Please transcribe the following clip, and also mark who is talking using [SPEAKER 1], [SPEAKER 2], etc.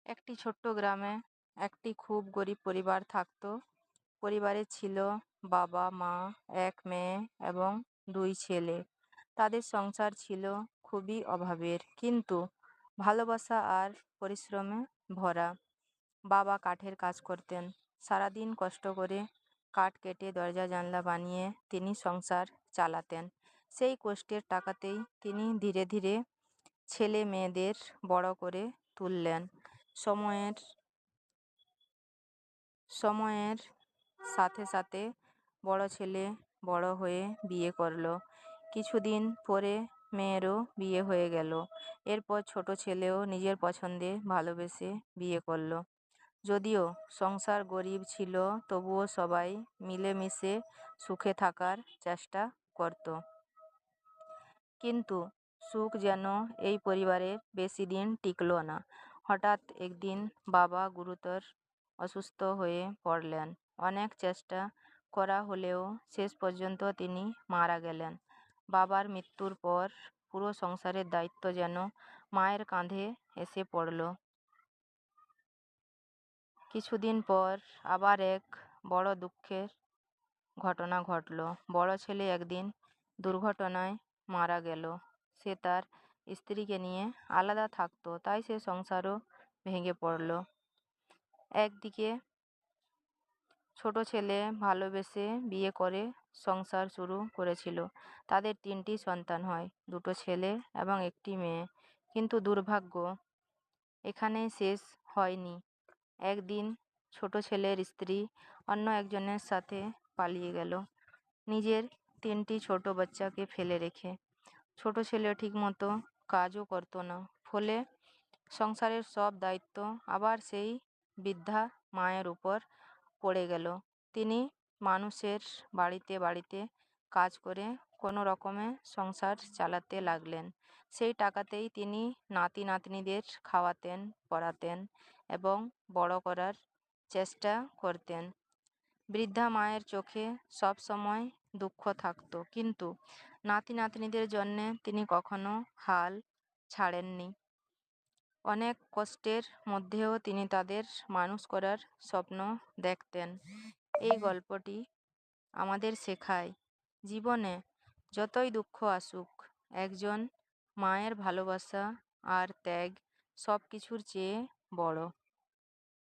[SPEAKER 1] একটি ছোট্ট গ্রামে একটি খুব গরিব পরিবার থাকতো। পরিবারে ছিল বাবা, মা, এক মেয়ে এবং দুই ছেলে। তাদের সংসার ছিল খুবই অভাবের, কিন্তু ভালোবাসা আর পরিশ্রমে ভরা। বাবা কাঠের কাজ করতেন, সারাদিন কষ্ট করে কাঠ কেটে দরজা জানলা বানিয়ে তিনি সংসার চালাতেন। সেই কষ্টের টাকাতেই তিনি ধীরে ধীরে ছেলে মেয়েদের বড় করে তুললেন। সময়ের সময়ের সাথে সাথে বড় ছেলে বড় হয়ে বিয়ে করলো। কিছুদিন পরে মেয়েরও বিয়ে হয়ে গেল। এরপর ছোট ছেলেও নিজের পছন্দে ভালোবেসে বিয়ে করলো। যদিও সংসার গরিব ছিল, তবুও সবাই মিলেমিশে সুখে থাকার চেষ্টা করত। কিন্তু সুখ যেন এই পরিবারের বেশি দিন টিকল না। হঠাৎ একদিন বাবা গুরুতর অসুস্থ হয়ে পড়লেন। অনেক চেষ্টা করা হলেও শেষ পর্যন্ত তিনি মারা গেলেন। বাবার মৃত্যুর পর পুরো সংসারের দায়িত্ব যেন মায়ের কাঁধে এসে পড়ল। কিছুদিন পর আবার এক বড় দুঃখের ঘটনা ঘটল। বড় ছেলে একদিন দুর্ঘটনায় মারা গেল। সে তার স্ত্রীকে নিয়ে আলাদা থাকতো, তাই সে সংসারও ভেঙে পড়ল। একদিকে ছোট ছেলে ভালোবেসে বিয়ে করে সংসার শুরু করেছিল। তাদের 3টি সন্তান হয়, 2টো ছেলে এবং একটি মেয়ে। কিন্তু দুর্ভাগ্য এখানেই শেষ হয়নি। একদিন ছোট ছেলের স্ত্রী অন্য একজনের সাথে পালিয়ে গেল, নিজের 3টি ছোট বাচ্চাকে ফেলে রেখে। ছোট ছেলে ঠিকমতো কাজও করতো না, ফলে সংসারের সব দায়িত্ব আবার সেই বৃদ্ধা মায়ের উপর পড়ে গেল। তিনি মানুষের বাড়িতে বাড়িতে কাজ করে কোনো রকমে সংসার চালাতে লাগলেন। সেই টাকাতেই তিনি নাতি নাতনিদের খাওয়াতেন, পড়াতেন এবং বড় করার চেষ্টা করতেন। বৃদ্ধা মায়ের চোখে সব সময় দুঃখ থাকতো, কিন্তু নাতি নাতনিদের জন্যে তিনি কখনো হাল ছাড়েননি। অনেক কষ্টের মধ্যেও তিনি তাদের মানুষ করার স্বপ্ন দেখতেন। এই গল্পটি আমাদের শেখায়, জীবনে যতই দুঃখ আসুক, একজন মায়ের ভালোবাসা আর ত্যাগ সব কিছুর চেয়ে বড়।